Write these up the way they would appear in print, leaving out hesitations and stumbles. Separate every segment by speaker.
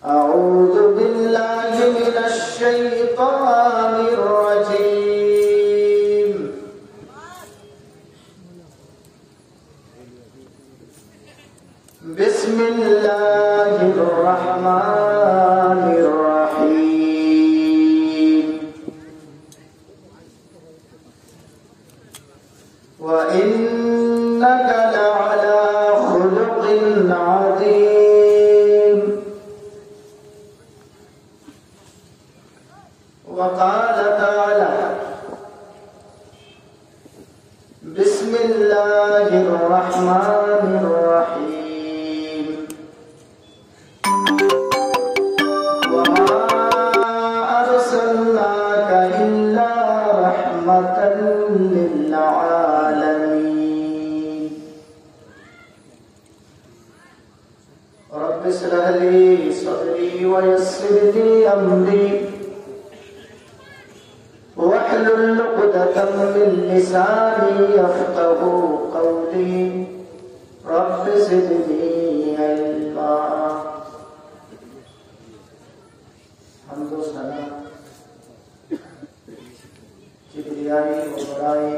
Speaker 1: أعوذ بالله من الشيطان الرجيم. بسم الله الرحمن الرحيم. وإنك لعلى خلق عظيم. وقال تعالى: بسم الله الرحمن الرحيم. وما أرسلناك إلا رحمة للعالمين. رب اشرح لي صدري ويسر لي أمري واحلل عقدة من لساني يفقهوا قولي. رب زدني علما. حمد و ثنا کبریائی و بڑائی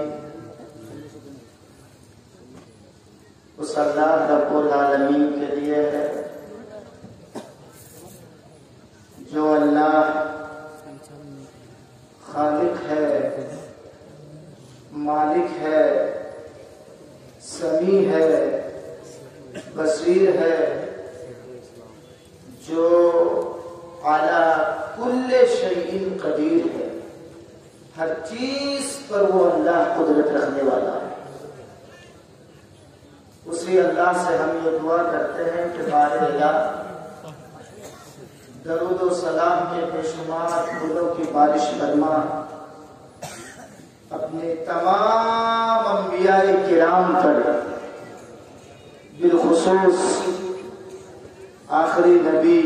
Speaker 1: اس اللہ رب العالمین کے لیے ہے جو اللہ خالق ہے، مالک ہے، سمیع ہے، بصیر ہے، جو علی کل شیء قدیر ہے. ہر چیز پر وہ اللہ قدرت رکھنے والا ہے. اسی اللہ سے ہم یہ دعا کرتے ہیں کہ بار الہ درود و سلام کے بے شمار پھولوں کی بارش فرما، اپنے تمام انبیاء کرام پر، بالخصوص آخری نبی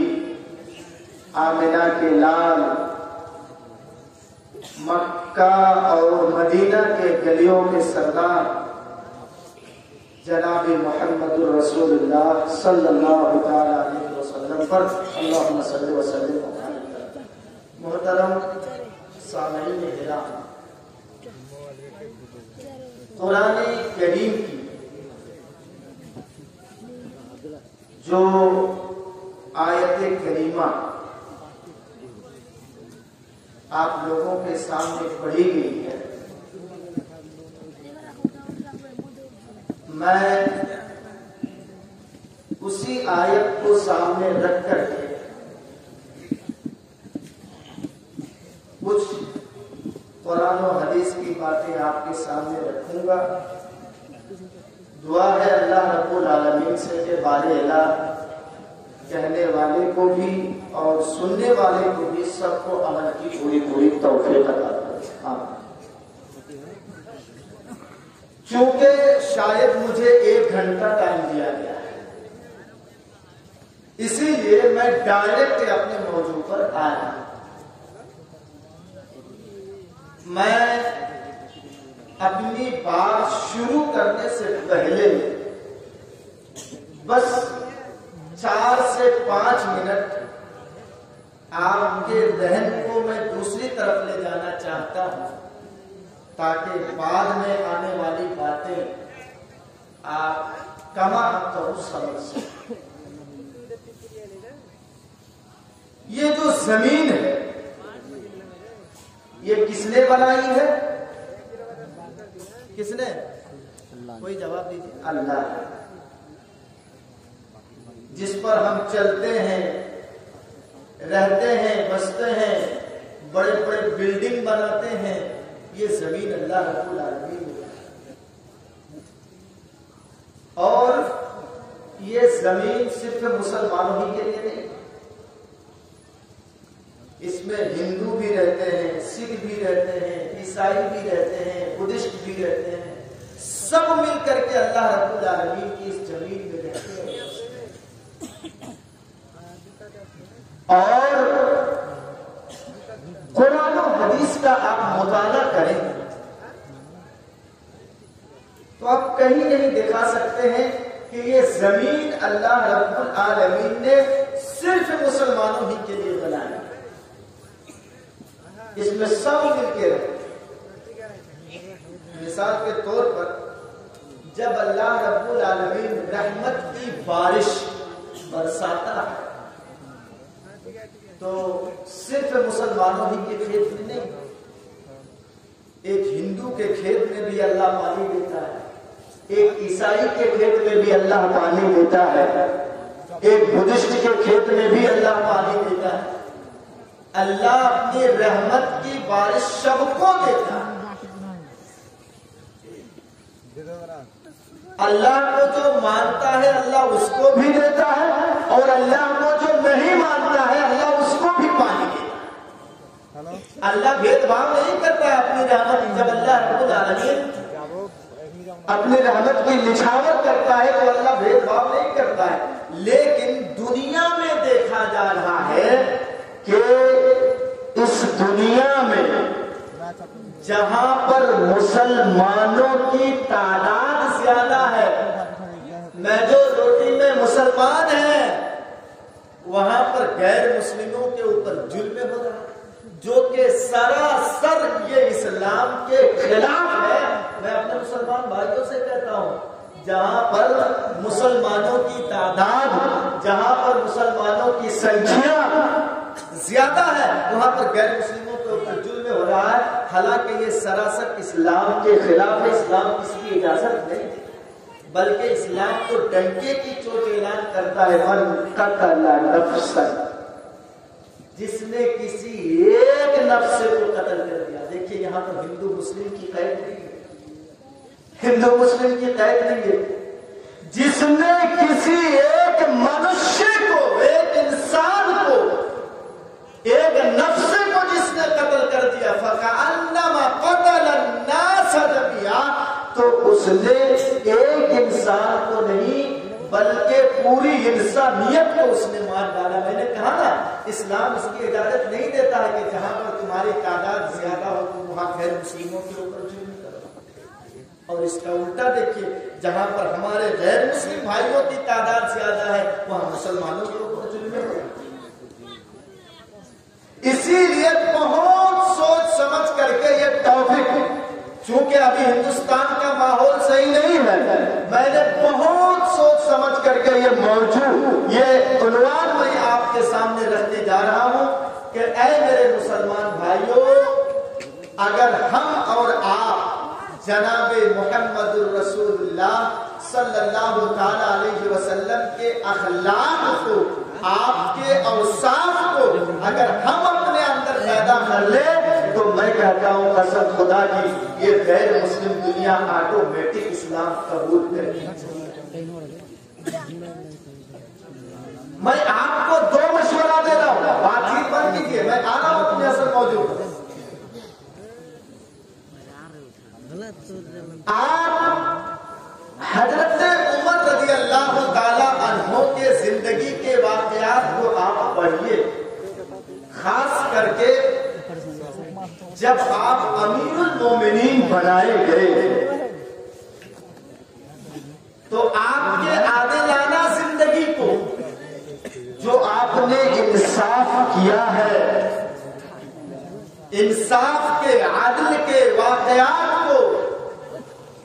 Speaker 1: آمنہ کے لال، مکہ اور مدینہ کے گلیوں کے سردار جناب محمد الرسول اللہ صلی اللہ علیہ وسلم پر اللہم صلی وسلم. محترم سامعین کرام، قرآن کریم کی جو آیت کریمہ آپ لوگوں کے سامنے پڑھی گئی ہے، میں اسی آیت کو سامنے رکھ کر کے کچھ قرآن و حدیث کی باتیں آپ کے سامنے رکھوں گا. دعا ہے اللہ رب العالمین سے کہ بار الہ کہنے والے کو بھی اور سننے والے کو بھی سب کو عمل کی پوری توفیق عطا کرے. چونکہ شاید مجھے 1 گھنٹہ ٹائم دیا گیا ہے، اسی لیے میں ڈائریکٹ اپنے موضوع پر آیا. میں اپنی بات شروع کرنے سے پہلے بس 4 سے 5 منٹ آپ کے ذہن کو میں دوسری طرف لے جانا چاہتا ہوں تاکہ بعد میں آنے والی باتیں آپ کما تو سمجھ سکیں. یہ جو زمین ہے یہ کس نے بنائی ہے؟ کس نے؟ کوئی جواب دیجیے. اللہ. جس پر ہم چلتے ہیں، رہتے ہیں، بستے ہیں، بڑے بڑے بلڈنگ بناتے ہیں، یہ زمین اللہ رب العالمین نے. اور یہ زمین صرف مسلمانوں ہی کے لیے نہیں، اس میں ہندو بھی رہتے ہیں، سکھ بھی رہتے ہیں، عیسائی بھی رہتے ہیں، بدھسٹ بھی رہتے ہیں، سب مل کر کے اللہ رب العالمین کی اس زمین میں رہتے ہیں. اور قرآن و حدیث کا آپ مطالعہ کریں تو آپ کہیں نہیں دکھا سکتے ہیں کہ یہ زمین اللہ رب العالمین نے صرف مسلمانوں ہی کے لیے بنایا، اس میں سب مل کے رہے۔ مثال کے طور پر جب اللہ رب العالمین رحمت کی بارش برساتا ہے تو صرف مسلمانوں ہی کے کھیت میں نہیں، ایک ہندو کے کھیت میں بھی اللہ پانی دیتا ہے، ایک عیسائی کے کھیت میں بھی اللہ پانی دیتا ہے، ایک بدھسٹ کے کھیت میں بھی اللہ پانی دیتا ہے۔ اللہ اپنی رحمت کی بارش سب کو دیتا ہے۔ اللہ کو جو مانتا ہے اللہ اس کو بھی دیتا ہے، اور اللہ کو جو نہیں مانتا ہے اللہ اس کو بھی پانی دیتا ہے۔ اللہ بھید بھاؤ نہیں کرتا ہے اپنی رحمت، جب اللہ رب العالمین اپنی رحمت کی نچھاور کرتا ہے تو اللہ بھید بھاؤ نہیں کرتا ہے۔ لیکن دنیا میں دیکھا جا رہا ہے کہ اس دنیا میں جہاں پر مسلمانوں کی تعداد زیادہ ہے، میجورٹی میں مسلمان ہیں، وہاں پر غیر مسلموں کے اوپر ظلم ہو رہا ہے، جو کہ سراسر یہ اسلام کے خلاف ہے۔ میں اپنے مسلمان بھائیوں سے کہتا ہوں، جہاں پر مسلمانوں کی تعداد، جہاں پر مسلمانوں کی سنکھیا زیادہ ہے، وہاں پر غیر مسلموں کے اوپر ظلم ہو رہا ہے، حالانکہ یہ سراسر اسلام کے خلاف ہے۔ اسلام اس کی اجازت نہیں، بلکہ اسلام کو ڈنکے کی چوٹ اعلان کرتا ہے، من قتل نفسا، جس نے کسی ایک نفس کو قتل کر دیا۔ دیکھیے یہاں پر ہندو مسلم کی قید نہیں ہے، ہندو مسلم کی قید نہیں ہے، جس نے کسی ایک منشیہ کو، ایک انسان کو، ایک نفس کو جس نے قتل کر دیا، فَكَأَنَّمَا قَتَلَ النَّاسَ جَمِيعًا، تو اس نے ایک انسان کو نہیں بلکہ پوری انسانیت کو اس نے مار ڈالا۔ میں نے کہا نا، اسلام اس کی اجازت نہیں دیتا ہے کہ جہاں پر تمہاری تعداد زیادہ ہو تو وہاں غیر مسلموں کے اوپر ظلم کرو، اور اس کا الٹا دیکھیے، جہاں پر ہمارے غیر مسلم بھائیوں کی تعداد زیادہ ہے وہاں مسلمانوں کے اوپر ظلم کرو۔ اسی لیے بہت سوچ سمجھ کر کے یہ ٹاپک، چونکہ ابھی ہندوستان کا ماحول صحیح نہیں ہے، میں نے بہت سوچ سمجھ کر کے یہ موضوع، یہ عنوان میں آپ کے سامنے رکھنے جا رہا ہوں کہ اے میرے مسلمان بھائیوں، اگر ہم اور آپ جناب محمد الرسول اللہ صلی اللہ تعالی علیہ وسلم کے اخلاق کو، آپ کے اوصاف کو اگر ہم اپنے اندر پیدا کر لیں تو میں کہتا ہوں قسم خدا کی، یہ غیر مسلم دنیا آٹومیٹک اسلام قبول کر گی۔ میں آپ کو دو مشورہ دے رہا ہوں، بات چیت بند کیجیے، میں آ رہا ہوں اپنے اصل موضوع پر۔ آپ حضرت عمر رضی اللہ تعالی عنہ کے زندگی کے واقعات کو آپ پڑھیے، خاص کر کے جب آپ امیر المومنین بنائے گئے تو آپ کے عادلانہ زندگی کو، جو آپ نے انصاف کیا ہے، انصاف کے، عدل کے واقعات کو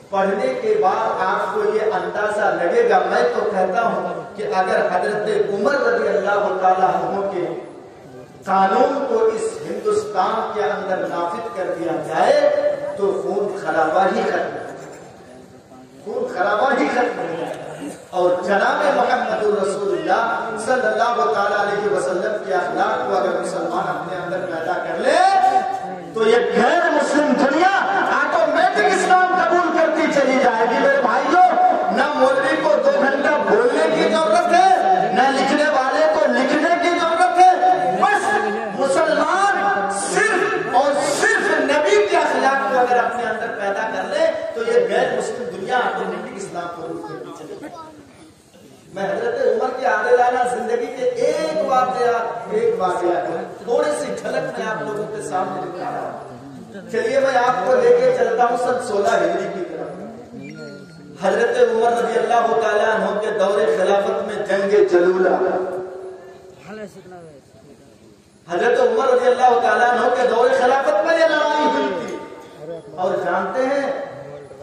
Speaker 1: پڑھنے کے بعد آپ کو یہ اندازہ لگے گا۔ میں تو کہتا ہوں کہ اگر حضرت عمر رضی اللہ تعالیٰ عنہ کے قانون کو اس ہندوستان کے اندر نافذ کر دیا جائے تو خون خرابہ ہی ختم، خون خرابہ ہی ختم ہو جائے گا۔ اور جناب محمد رسول اللہ صلی اللہ تعالیٰ علیہ وسلم کے اخلاق کو اگر مسلمان اپنے اندر پیدا کر لے تو یہ غیر مسلم دنیا آٹومیٹک اسلام قبول کرتی چلی جائے گی۔ میرے بھائیوں، نہ مولوی کو 2 گھنٹہ بولنے کی ضرورت ہے، نہ لکھنے والے کو لکھنے کی ضرورت ہے، بس مسلمان صرف اور صرف نبی کے اخلاق کو اگر اپنے اندر پیدا کر لے تو یہ غیر مسلم دنیا آٹومیٹک اسلام قبول کرتی چلی جائے گی۔ میں حضرت عمر کی عادلانہ زندگی کے ایک واقعہ تھوڑی سی جھلک میں آپ لوگوں کے سامنے دکھا رہا ہوں۔ چلیے میں آپ کو لے کے چلتا ہوں سن 16 ہجری کی طرف۔ حضرت عمر رضی اللہ تعالیٰ عنہ کے دور خلافت میں جنگ جلولہ، حضرت عمر رضی اللہ تعالیٰ عنہ کے دور خلافت میں یہ لڑائی ہوئی تھی، اور جانتے ہیں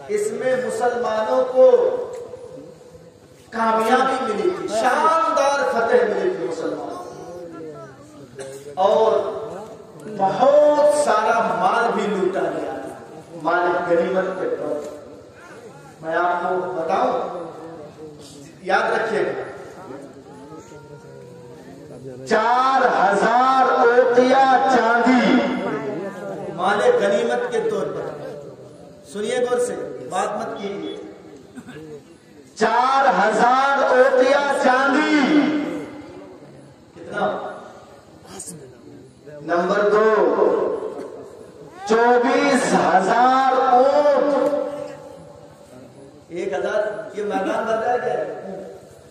Speaker 1: اس میں مسلمانوں کو کامیابی ملی تھی، شاندار فتح ملی تھی مسلمانوں کو، اور بہت سارا مال بھی لوٹا گیا تھا، مال غنیمت کے طور پر۔ میں آپ کو بتاؤں، یاد رکھیے گا، 4000 اوقیہ چاندی مال غنیمت کے طور پر۔ سنیے غور سے، بات مت کیجیے، 4000 اوقیہ چاندی کتنا؟ نمبر 2، 24,000 اونٹ۔ 1000 یہ میدان بتایا گیا،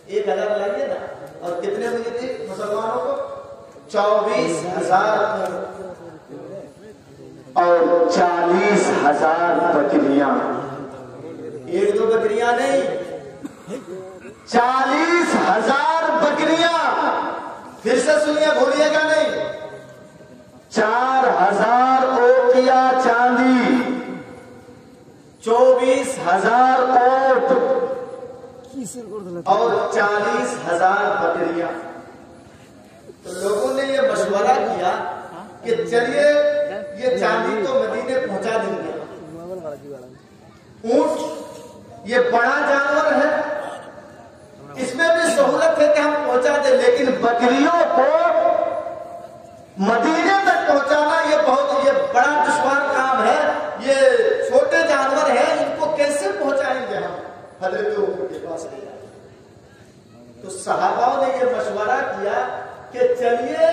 Speaker 1: 1000 لائیے نا، اور کتنے ملی تھی مسلمانوں کو؟ 24,000 اور 40,000 بکریاں۔ 1-2 بکریاں نہیں، 40,000 بکریاں۔ پھر سے سنیے، بھولیے گا نہیں، 4000 اوقیہ چاندی، 24,000 اونٹ اور 40,000 بکریاں۔ تو لوگوں نے یہ مشورہ کیا کہ چلیے یہ چاندی تو مدینے پہنچا دیں گے، اونٹ یہ بڑا جانور ہے، اس میں بھی سہولت ہے کہ ہم پہنچا دیں، لیکن بکریوں کو مدینے تک پہنچانا یہ بڑا دشوار کام ہے، یہ چھوٹے جانور ہیں، ان کو کیسے پہنچائیں گے ہم حضرت عمر کے پاس لے جائیں؟ تو صحابہ نے یہ مشورہ کیا کہ چلیے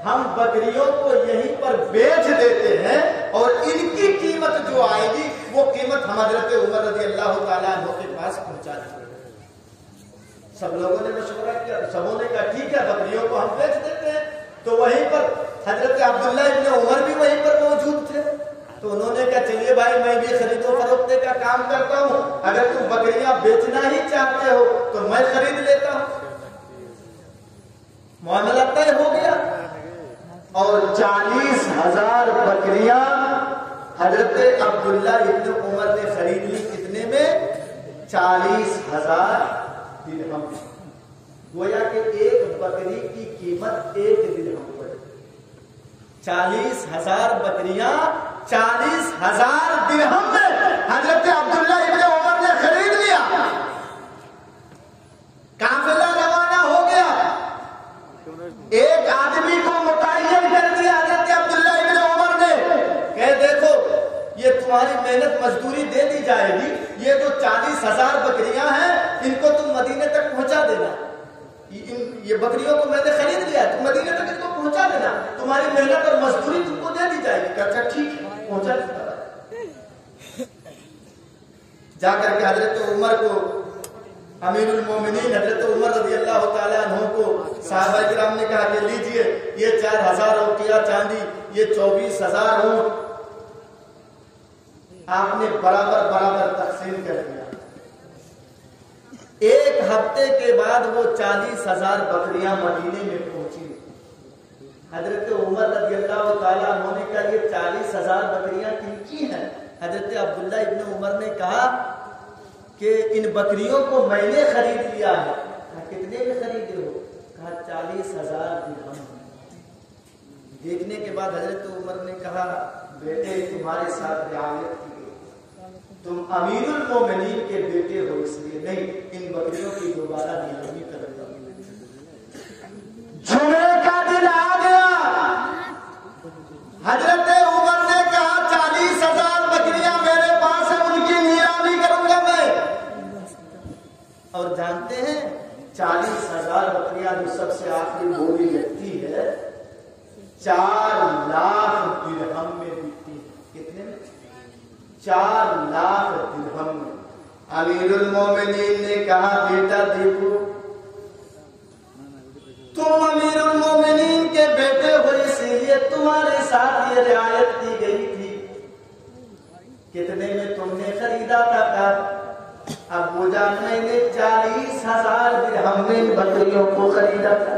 Speaker 1: ہم بکریوں کو یہیں پر بیچ دیتے ہیں، اور ان کی قیمت جو آئے گی وہ قیمت ہم حضرت عمر رضی اللہ تعالیٰ عنہ کے پاس پہنچا دیں گے۔ سب لوگوں نے مشورہ کیا، سبوں نے کہا ٹھیک ہے بکریوں کو ہم بیچ دیتے ہیں۔ تو وہیں پر حضرت عبداللہ ابن عمر بھی وہیں پر موجود تھے، تو انہوں نے کہا چلیے بھائی میں بھی خرید و فروخت کا کام کرتا ہوں، اگر تم بکریاں بیچنا ہی چاہتے ہو تو میں خرید لیتا ہوں۔ معاملہ طے ہو گیا، اور 40,000 بکریاں حضرت عبداللہ ابن عمر نے خرید لی۔ کتنے میں؟ 40,000 درہم۔ گویا کہ ایک بکری کی قیمت 1 درہم پڑے۔ 40,000 بکریاں 40,000 درہم میں حضرت عبداللہ ابن عمر نے خرید لیا۔ قافلہ روانہ ہو گیا، ایک آدمی کو متعین کر دیا حضرت عبداللہ ابن عمر نے کہ دیکھو یہ تمہاری محنت مزدوری دے دی جائے گی، یہ جو 40,000 بکریاں ہیں ان کو تم مدینے تک پہنچا دینا، یہ بکریوں کو میں نے خرید لیا، تم مدینے تک ان کو پہنچا دینا، تمہاری محنت اور مزدوری تم کو دے دی جائے گی۔ اچھا ٹھیک ہے، پہنچا دیتا۔ جا کر کے حضرت عمر کو، امیر المومنین حضرت عمر رضی اللہ تعالیٰ عنہ کو صحابہ کرام نے کہا کہ لیجئے یہ 4,000 اوقیہ چاندی، یہ 24,000 اونٹ آپ نے برابر برابر تقسیم کر دیا۔ ایک ہفتے کے بعد وہ 40,000 بکریاں مدینے میں پہنچی۔ حضرت عمر رضی اللہ تعالیٰ عنہ نے کہا یہ 40,000 بکریاں کن کی ہیں؟ حضرت عبداللہ ابن عمر نے کہا کہ ان بکریوں کو میں نے خرید لیا ہے۔ کہا کتنے میں خریدے ہو؟ کہا 40,000 درہم۔ دیکھنے کے بعد حضرت عمر نے کہا بیٹے تمہارے ساتھ رعایت کی گئی، تم امیر المومنین کے بیٹے ہو، اس لیے نہیں، ان بکریوں کی دوبارہ نیلامی کر دو۔ جمعے کا دن آ گیا، حضرت عمر نے کہا 40,000 بکریاں میرے پاس ہیں، ان کی نیلامی کروں گا میں۔ اور جانتے ہیں 40,000 بکریاں جو سب سے آخری بولی لگتی ہے 4 لاکھ درہم میں بکتی ہے۔ کتنے میں؟ 4 لاکھ درہم میں۔ امیر المومنین نے کہا بیٹا دیکھو تم امیر المومنین کے بیٹے ہو، اسی لیے تمہارے ساتھ یہ رعایت کی گئی تھی۔ کتنے میں تم نے خریدا تھا؟ ابو جان میں نے 40,000 درہم میں بکریوں کو خریدا تھا۔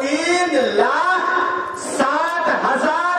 Speaker 1: 3,60,000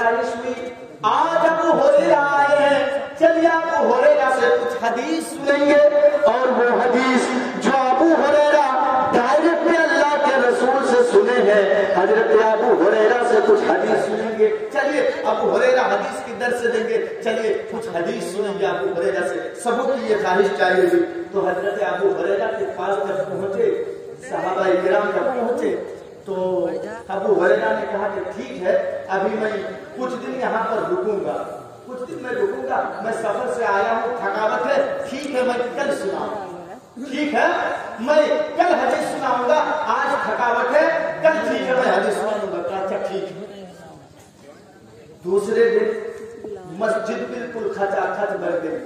Speaker 1: خواہش ہوئی آج ابو ہریرہ آئے ہیں، چلیے ابو ہریرہ سے کچھ حدیث سنیں گے، اور وہ حدیث جو ابو ہریرہ ڈائریکٹ اللہ کے رسول سے سنے ہیں، حضرت ابو ہریرہ سے کچھ حدیث سنیں گے۔ چلیے ابو ہریرہ حدیث کی درس دیں گے، چلیے کچھ حدیث سنیں گے ابو ہریرہ سے، سبوں کی یہ خواہش چاہیے ہوئی۔ تو حضرت ابو ہریرہ کے پاس جب پہنچے، صحابہ کرام جب پہنچے تو ابو ہریرہ نے کہا کہ ٹھیک ہے، ابھی میں کچھ دن یہاں پر رکوں گا، کچھ دن میں رکوں گا، میں سفر سے آیا ہوں، تھکاوٹ ہے، ٹھیک ہے میں کل سناؤں، ٹھیک ہے میں کل حدیث سناؤں گا، آج تھکاوٹ ہے، کل ٹھیک ہے میں حدیث سناؤں گا۔ اچھا ٹھیک ہے۔ دوسرے دن مسجد بالکل کھچا کھچ بھر گئی،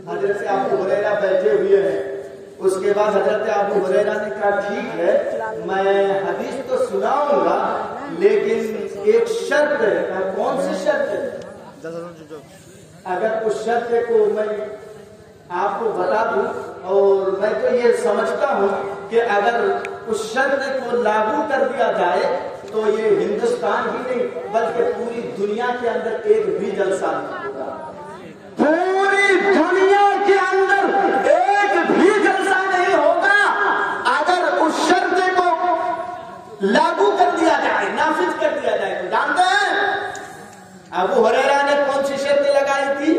Speaker 1: حضرت ابو ہریرہ بیٹھے ہوئے ہیں۔ اس کے بعد حضرت ابو ہریرہ نے کہا ٹھیک ہے میں حدیث تو سناؤں گا، لیکن ایک شرط ہے۔ کون سی شرط ہے؟ اگر اس شرط کو میں آپ کو بتا دوں، اور میں تو یہ سمجھتا ہوں کہ اگر اس شرط کو لاگو کر دیا جائے تو یہ ہندوستان ہی نہیں بلکہ پوری دنیا کے اندر ایک بھی جلسہ نہیں ہوگا، پوری دنیا کے اندر ایک بھی جلسہ نہیں ہوگا اگر اس شرط کو لاگو کر دیا جائے، نافذ کر دیا جائے۔ تو جانتے ہیں ابو ہریرہ نے کون سی شرط لگائی تھی؟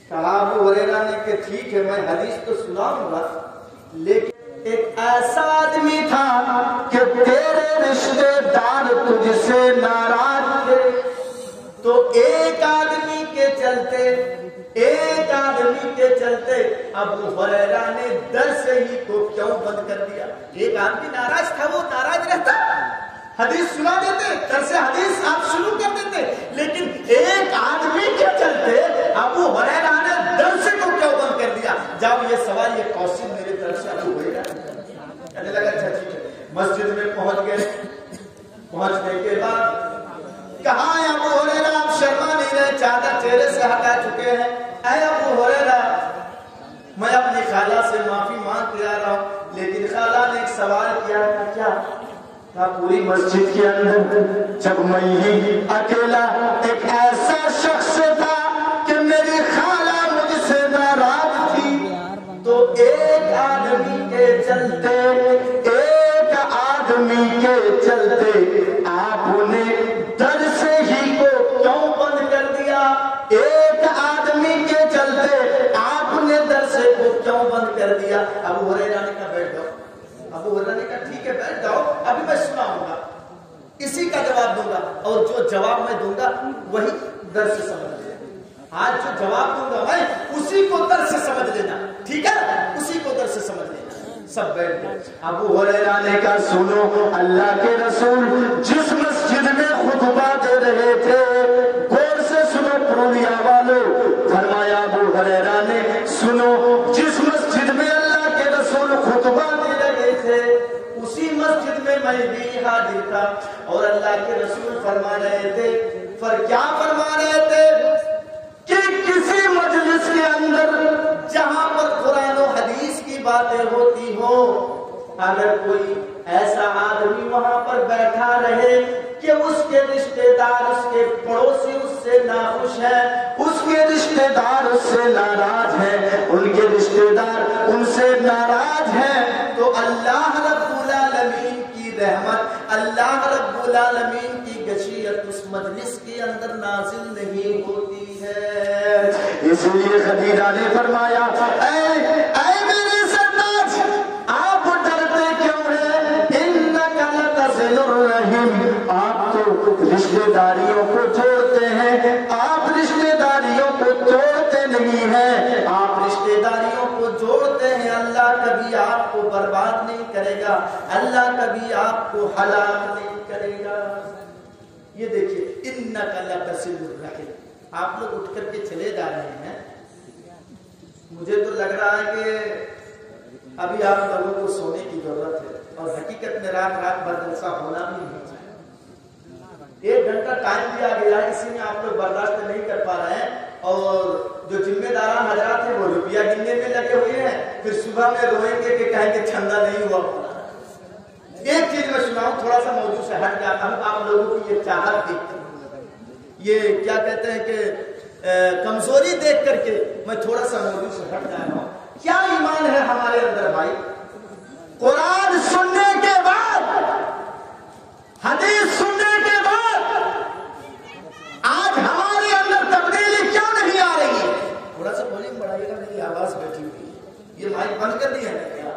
Speaker 1: کہا ابو ہریرہ نے کہ ٹھیک ہے میں حدیث تو سناؤں گا، لیکن ایک ایسا آدمی تھا کہ تیرے رشتے دار تجھ سے ناراض تھے، تو ایک آدمی کے چلتے ابو ہریرہ نے درس ہی کو کیوں بند کر دیا؟ ایک آدمی ناراض تھا، وہ ناراض رہتا، حدیث سنا دیتے، درس حدیث آپ شروع کر دیتے، لیکن ایک آدمی کے چلتے ابو ہریرہ نے درس کو کیوں بند کر دیا؟ جب یہ سوال یہ کوشچن میرے طرف سے ابو ہریرہ کہنے لگا اچھا ٹھیک ہے، مسجد میں پہنچ گئے۔ پہنچنے کے بعد کہاں ہے ابو ہریرہ؟ آپ شرما نہیں رہے، چادر چہرے سے ہٹا چکے ہیں۔ اے ابو ہریرہ میں اپنی خالہ سے معافی مانگ کے آ رہا ہوں، لیکن خالہ نے ایک سوال کیا تھا۔ کیا تھا؟ پوری مسجد کے اندر جب میں ہی اکیلا ایک ایسا شخص تھا کہ میری خالہ مجھ سے ناراض تھی، تو ایک آدمی کے چلتے آپ نے درس ہی کو کیوں بند کر دیا؟ ایک آدمی کے چلتے آپ نے درس کو کیوں بند کر دیا؟ ابو ہریرہ نے کہا بیٹھ جاؤ۔ ابو ہریرہ نے کہا ٹھیک ہے بیٹھ جاؤ، ابھی میں سناؤں گا، اسی کا جواب دوں گا، اور جو جواب میں دوں گا وہی درس سے سمجھ لینا۔ آج جو جواب دوں گا میں اسی کو درس سے سمجھ لینا، ٹھیک ہے؟ اسی کو درس سے سمجھ لینا۔ سب بیٹھ گئے۔ ابو ہریرہ نے کہا سنو، اللہ کے رسول جس مسجد میں خطبہ دے رہے تھے، غور سے سنو پرولیا والو، فرمایا ابو ہریرہ نے سنو، جس مسجد میں اللہ کے رسول خطبہ دے رہے تھے اسی مسجد میں میں بھی حاضر تھا، اور اللہ کے رسول فرما رہے تھے، کیا فرما رہے تھے کہ کسی مجلس کے اندر جہاں پر قرآن و حدیث کی باتیں ہوتی ہو، اگر کوئی ایسا آدمی وہاں پر بیٹھا رہے کہ اس کے رشتہ دار، اس کے پڑوسی اس سے ناخوش ہیں، اس کے رشتہ دار اس سے ناراض ہیں، ان کے رشتہ دار ان سے ناراض ہیں، تو اللہ رب العالمین کی رحمت، اللہ رب العالمین کی گشیت اس مجلس کے اندر نازل نہیں ہوتی ہے۔ اس لیے خدیجہ نے فرمایا اے میرے سردار، آپ ڈرتے کیوں ہیں؟ انک لتصل الرحم، آپ تو رشتہ داریوں کو چھوڑتے ہیں، آپ رشتہ داریوں کو توڑتے نہیں ہیں، آپ رشتہ داریوں کو جوڑتے ہیں۔ اللہ کبھی آپ کو برباد نہیں کرے گا، اللہ کبھی آپ کو ہلاک نہیں کرے گا۔ یہ دیکھیے انک لتصل الرحم، آپ لوگ اٹھ کر کے چلے جا رہے ہیں، مجھے تو لگ رہا ہے کہ ابھی آپ لوگوں کو سونے کی ضرورت ہے، اور حقیقت میں رات بھر جلسہ ہونا بھی نہیں چاہیے۔ 1 گھنٹہ ٹائم دیا گیا ہے، اسی میں آپ لوگ برداشت نہیں کر پا رہے ہیں، اور جو ذمہ داران حضرات ہیں وہ روپیہ گننے میں لگے ہوئے ہیں، پھر صبح میں روئیں گے کہ کہیں گے چندہ نہیں ہوا۔ ایک چیز میں سناؤں، تھوڑا سا موضوع سے ہٹ جاتا ہوں، آپ لوگوں کی یہ چاہت دیکھتا ہوں، یہ کیا کہتے ہیں کہ کمزوری دیکھ کر کے میں تھوڑا سا موضوع سے ہٹ جا رہا ہوں. کیا ایمان ہے ہمارے اندر بھائی؟ قرآن سننے کے بعد، حدیث سننے کے بعد آج ہمارے اندر تبدیلی کیوں نہیں آ رہی ہے؟ تھوڑا سا والیوم بڑھائیے گا، میری آواز بیٹھی ہوئی ہے، یہ مائک بند کر دیا ہے کیا؟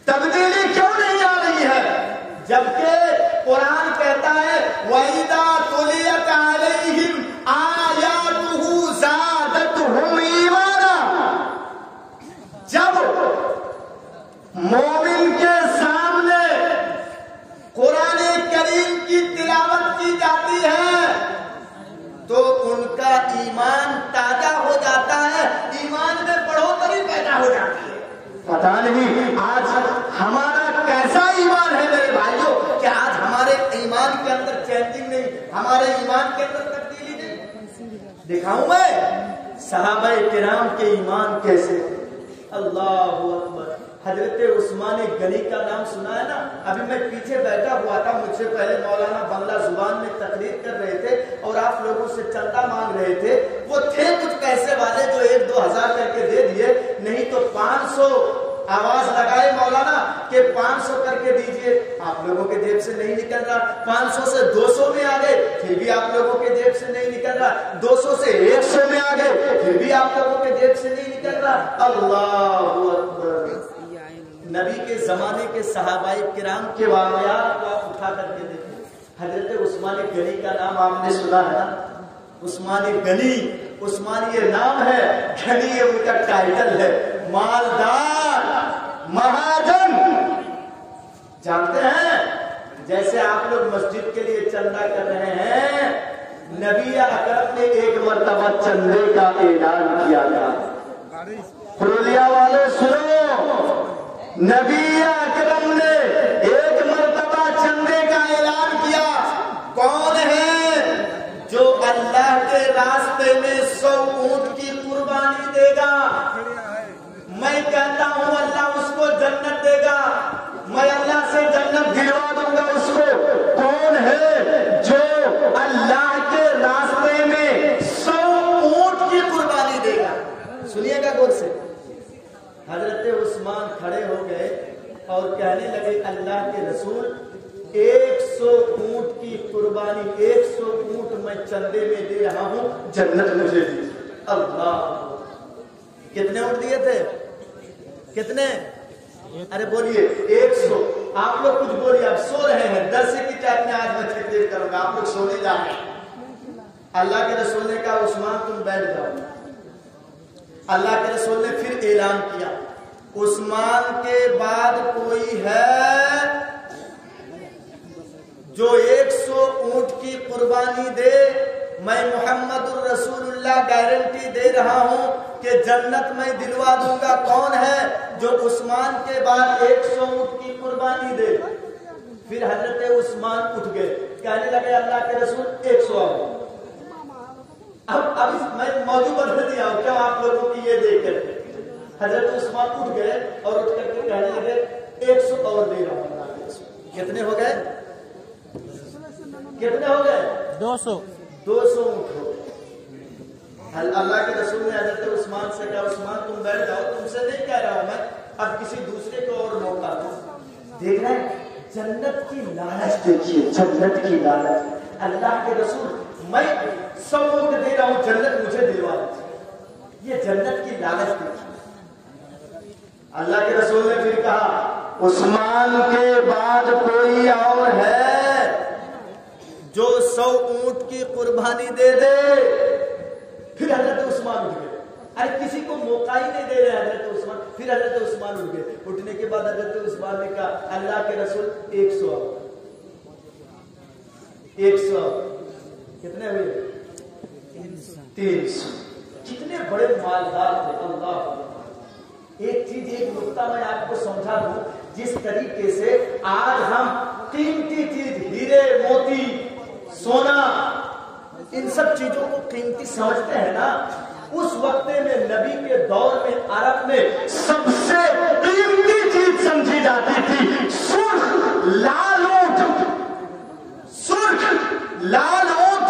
Speaker 1: تبدیلی کیوں نہیں آ رہی ہے جبکہ قرآن کہتا ہے وَإِذَا تُلِيَتْ عَلَيْهِمْ آيَاتُهُ زَادَتْهُمْ إِيمَانًا. جب مومن کے سامنے قرآن کریم کی تلاوت کی جاتی ہے تو ان کا ایمان تازہ ہو جاتا ہے، ایمان میں بڑھوتری پیدا ہو جاتی ہے. پتہ نہیں آج ہمارا کیسا ایمان ہے میرے بھائیوں کہ آج ہمارے ایمان کے اندر چینجنگ نہیں، ہمارے ایمان کے اندر تبدیلی نہیں. دکھاؤں میں صحابہ کرام کے ایمان کیسے. اللہ اکبر. حضرت عثمان غنی کا نام سنا ہے نا؟ ابھی میں پیچھے بیٹھا ہوا تھا، مجھ سے پہلے مولانا بنگلہ زبان میں تقریر کر رہے تھے اور آپ لوگوں سے چندہ مانگ رہے تھے. وہ تھے کچھ پیسے والے جو 1-2 ہزار کر کے دے دیے، نہیں تو 500 آواز لگائے مولانا کہ 500 کر کے دیجئے. آپ لوگوں کے جیب سے نہیں نکل رہا. 500 سے 200 میں آ گئے، پھر بھی آپ لوگوں کے جیب سے نہیں نکل رہا. 200 سے 100 میں آ گئے، پھر بھی آپ لوگوں کے جیب سے نہیں نکل رہا. اللہ اکبر. نبی کے زمانے کے صحابہ کرام کے واقعات کو آپ اٹھا کر کے دیکھیں. حضرت عثمان غنی کا نام آپ نے سنا ہے نا؟ عثمان غنی، عثمان یہ نام ہے، غنی یہ ان کا ٹائٹل ہے. مالدار، مہاجن. جانتے ہیں جیسے آپ لوگ مسجد کے لیے چندہ کر رہے ہیں، نبی اکرم نے ایک مرتبہ چندے کا اعلان کیا تھا. پرولیا والے سنو، نبی اکرم نے ایک مرتبہ چندے کا اعلان کیا. کون ہے جو اللہ کے راستے میں 100 اونٹ کی قربانی دے گا؟ میں کہتا ہوں اللہ اس کو جنت دے گا، میں اللہ سے جنت دلوا دوں گا اس کو. کون ہے جو اللہ کے راستے میں 100 اونٹ کی قربانی دے گا؟ سنیے گا غور سے. حضرت عثمان کھڑے ہو گئے اور کہنے لگے اللہ کے رسول 100 اونٹ کی قربانی، 100 اونٹ میں چندے میں دے رہا ہوں، جنت مجھے دی. اللہ. کتنے اونٹ دیے تھے؟ کتنے؟ ارے بولیے 100. آپ لوگ کچھ بولیے، آپ سو رہے ہیں. درس کی ٹائم میں آج میں تقریر کروں گا، آپ لوگ سونے جا رہے ہیں. اللہ کے رسول نے کہا عثمان تم بیٹھ جاؤ. اللہ کے رسول نے پھر اعلان کیا عثمان کے بعد کوئی ہے جو 100 اونٹ کی قربانی دے، میں محمد الرسول اللہ گارنٹی دے رہا ہوں کہ جنت میں دلوا دوں گا. کون ہے جو عثمان کے بعد 100 اونٹ کی قربانی دے؟ پھر حضرت عثمان اٹھ گئے، کہنے لگے اللہ کے رسول 100 آؤ. اب میں موضوع بدل دیا ہوں کیا آپ لوگوں کی یہ دیکھ کر. حضرت عثمان اٹھ گئے اور اٹھ کر کے کہنے لگے 100 اور دے رہا ہوں اللہ کے رسول. کتنے ہو گئے؟ کتنے ہو گئے؟ 200 اونٹ ہو گئے. اللہ کے رسول نے حضرت عثمان سے کہا عثمان تم بیٹھ جاؤ، تم سے نہیں کہہ رہا ہوں میں، اب کسی دوسرے کو اور موقع دو. دیکھ رہے ہیں جنت کی لالچ، دیکھیے جنت کی لالچ. اللہ کے رسول میں 100 اونٹ دے رہا ہوں، جنت مجھے دلوا دیجیے. یہ جنت کی لالچ دیکھیے. اللہ کے رسول نے پھر کہا عثمان کے بعد کوئی اور ہے جو 100 اونٹ کی قربانی دے دے. پھر حضرت عثمان اٹھ گئے. ارے کسی کو موقع ہی نہیں دے رہے حضرت عثمان. پھر حضرت عثمان اٹھ گئے. اٹھنے کے بعد حضرت عثمان نے کہا اللہ کے رسول 100 آؤ. 100 کتنے ہوئے؟ 300. کتنے بڑے مالدار تھے. اللہ. ایک چیز، ایک نقطہ میں آپ کو سمجھا دوں، جس طریقے سے آج ہم قیمتی چیز ہیرے موتی سونا ان سب چیزوں کو قیمتی سمجھتے ہیں نا، اس وقت میں نبی کے دور میں عرب میں سب سے قیمتی چیز سمجھی جاتی تھی سرخ لال اونٹ. سرخ لال اونٹ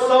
Speaker 1: 100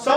Speaker 1: 100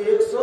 Speaker 1: 100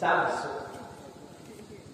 Speaker 1: 400।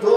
Speaker 1: 2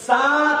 Speaker 1: 7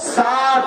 Speaker 1: 7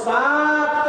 Speaker 1: 7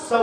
Speaker 1: 100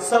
Speaker 1: 100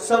Speaker 1: 100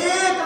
Speaker 1: 1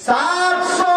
Speaker 1: 700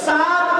Speaker 1: 7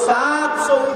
Speaker 1: 700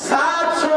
Speaker 1: 700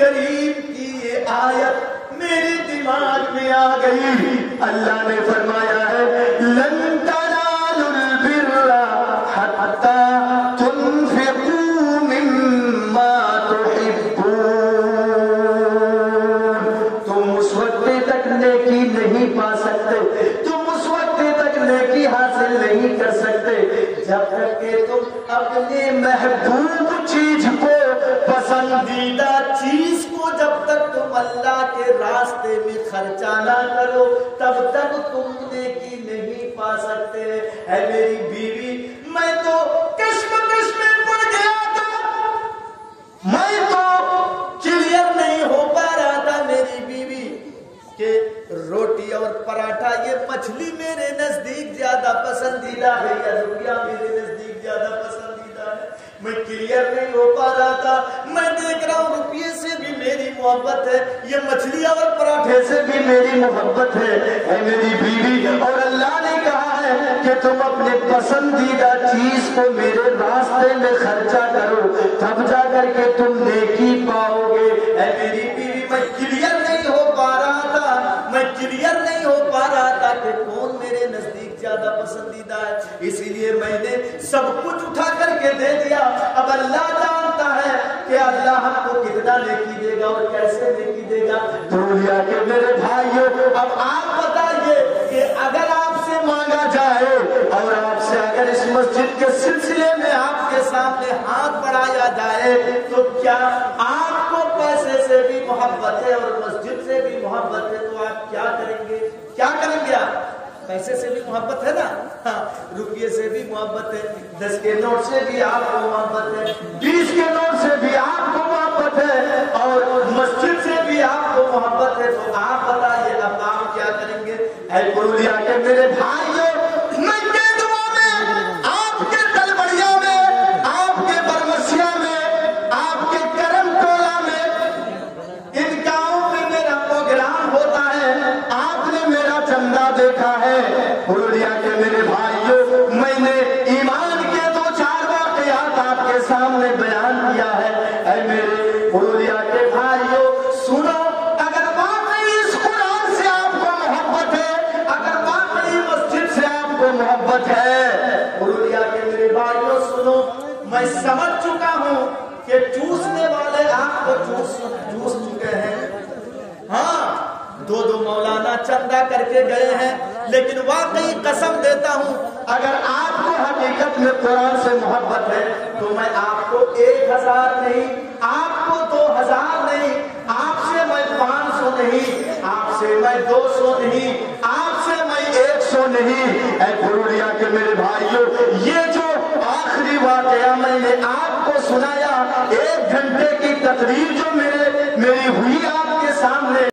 Speaker 1: کریم کی یہ آیت میرے دماغ میں آ گئی. اللہ نے فرمایا ہے لن تنالوا البر حتى تنفقوا مما تحبون. تم اس وقت تک نیکی نہیں پا سکتے, تم اس وقت تک نیکی حاصل نہیں کر سکتے جب تک کہ تم اپنے محبوب چیز کو, پسندیدہ چیز کو جب تک تم اللہ کے راستے میں خرچہ نہ کرو تب تک تم نیکی نہیں پا سکتے. اے میری بیوی, میں تو کشمکش میں پڑ گیا تھا, میں تو کلیئر نہیں ہو پا رہا تھا میری بیوی کہ روٹی اور پراٹھا یہ مچھلی میرے نزدیک زیادہ پسندیدہ ہے یا روٹیاں میرے نزدیک زیادہ پسندیدہ ہے. میں کلیئر نہیں ہو پا رہا تھا. میں دیکھ رہا ہوں روپیے سے بھی میری محبت ہے, یہ مچھلی اور پراٹھے سے بھی میری محبت ہے. اے میری بیوی, اور اللہ نے کہا ہے کہ تم اپنے پسندیدہ چیز کو میرے راستے میں خرچہ کرو تب جا کر کے تم نیکی پاؤ گے. اے میری بیوی, میں کلیئر نہیں ہو پا رہا تھا, میں کلیئر نہیں ہو پا رہا تھا کہ کون میرے نزدیک زیادہ پسندیدہ ہے, اسی لیے میں نے سب کچھ اٹھا کر کے دے دیا. اب اللہ جانتا ہے کہ اللہ ہم کو کتنا نیکی دے گا اور کیسے نیکی دے گا. دنیا کے میرے بھائیوں, اب آپ بتائیے کہ اگر آپ سے مانگا جائے اور آپ سے اگر اس مسجد کے سلسلے میں آپ کے سامنے ہاتھ بڑھایا جائے تو کیا آپ کو پیسے سے بھی محبت ہے اور مسجد سے بھی محبت ہے تو آپ کیا کریں گے؟ کیا کریں گے آپ؟ پیسے سے بھی محبت ہے نا, روپیے سے بھی محبت ہے, 10 کے نوٹ سے بھی آپ کو محبت ہے, 20 کے نوٹ سے بھی آپ کو محبت ہے اور مسجد سے بھی آپ کو محبت ہے. تو آپ بتائیے اب آپ کیا کریں گے؟ اے پرولیا کے میرے بھائیوں, میں کے دعا میں, آپ کے تلبڑیوں میں, آپ کے برمسیا میں, آپ کے کرم ٹولہ میں, ان گاؤں میں میرا پروگرام ہوتا ہے, آپ نے میرا چندہ دیکھا ہے. پرولیا کے میرے بھائیوں, میں نے ایمان کے 2-4 واقعات آپ کے سامنے بیان کیا ہے. اے میرے پرولیا کے بھائیوں سنو, اگر واقعی اس قرآن سے آپ کو محبت ہے, اگر واقعی مسجد سے آپ کو محبت ہے, پرولیا کے میرے بھائیوں سنو, میں سمجھ چکا ہوں کہ چوسنے والے آپ کو چوس چکے ہیں. ہاں, 2 مولانا چندہ کر کے گئے ہیں, لیکن واقعی قسم دیتا ہوں اگر آپ کو حقیقت میں قرآن سے محبت ہے تو میں آپ کو 1000 نہیں, آپ کو 2000 نہیں, آپ سے میں 500 نہیں, آپ سے میں 200 نہیں, آپ سے میں 100 نہیں. اے پرولیا کے میرے بھائیوں, یہ جو آخری واقعہ میں نے آپ کو سنایا, 1 گھنٹے کی تقریر جو میری ہوئی آپ کے سامنے,